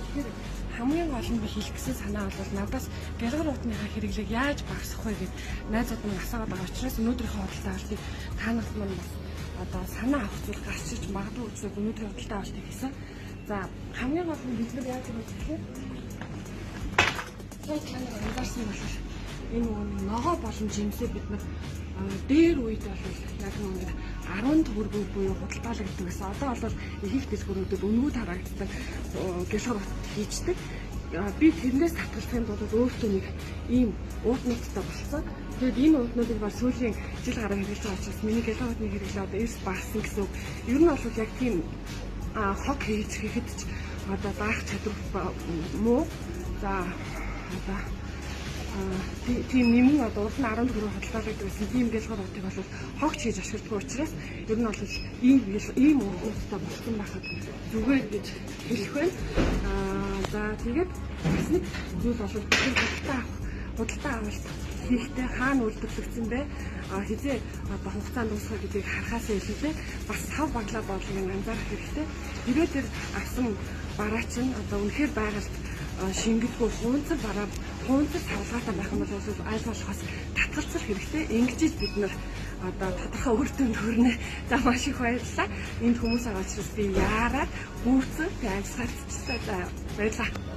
тэгэхээр хамгийн гол нь би хэлэх гэсэн санаа бол надаас гялгар утныхаа хэрэглээг яаж багасгах вэ гэд найзууд минь асууад байгаа учраас өнөөдрийнхөө худалдаа авалтыг та нарт маань бас одоо санаа авах зүйл гарчиж магадгүй учраас өнөөдрийн худалдаа авалтыг хийсэн. За хамгийн гол нь бид нар яаж юм бэ гэхээр сая таныг анзаарсан бол энэ ногоо болон жимсээ бид нар дээр үед бол яг нэг 10 төгрөг буюу худалдаалагддаг гэсэн. Одоо бол их дэлгүүрүүдэд өнгөө тарагддаг гялгар ут хийждэг. Би тэрнээс татгалзахын тулд өөртөө нэг ийм уутнуудтай болсон. Тэгээд энэ уутнуудыг бол сүүлийн жил гараа хэрэгжиж байгаа учраас миний гялгар утны хэрэглээ одоо эрс багассан гэсэн үг. Ер нь бол яг тийм хог хийхэд ч одоо даах чадвар муу. За одоо тийм нэмэн одоо урд нь 10 төгрөг худалдаалагддаг гэсэн тийм гялгар утыг бол хогч хийж ашигладаг учраас ер нь бол ийм уутнуудтай болсон байхад зүгээр гэж хэлэх байна. За тэгээд бас нэг зүйл бол худалдаа авалт хийхдээ хаана үйлдвэрлэгдсэн бэ? Хизээ одоо хугацаанд дуусгах гэдгийг харахаас илүүтэй бас сав баглаа бодлыг анзаарах хэрэгтэй. Хэрвээ тэр авсан бараа чинь одоо үнэхээр байгальд шингэлгүй хуунцар бараа хуунцар савлгаатай байх юм бол аль болохоос татгалзах хэрэгтэй. Ингэж бид нар одоо тодорхой үр дүнд хүрнэ. За маш их баярлалаа. Энд хүмүүс байгаа учраас би яарад гүйцэн амьсгалцчихсан. За баярлалаа.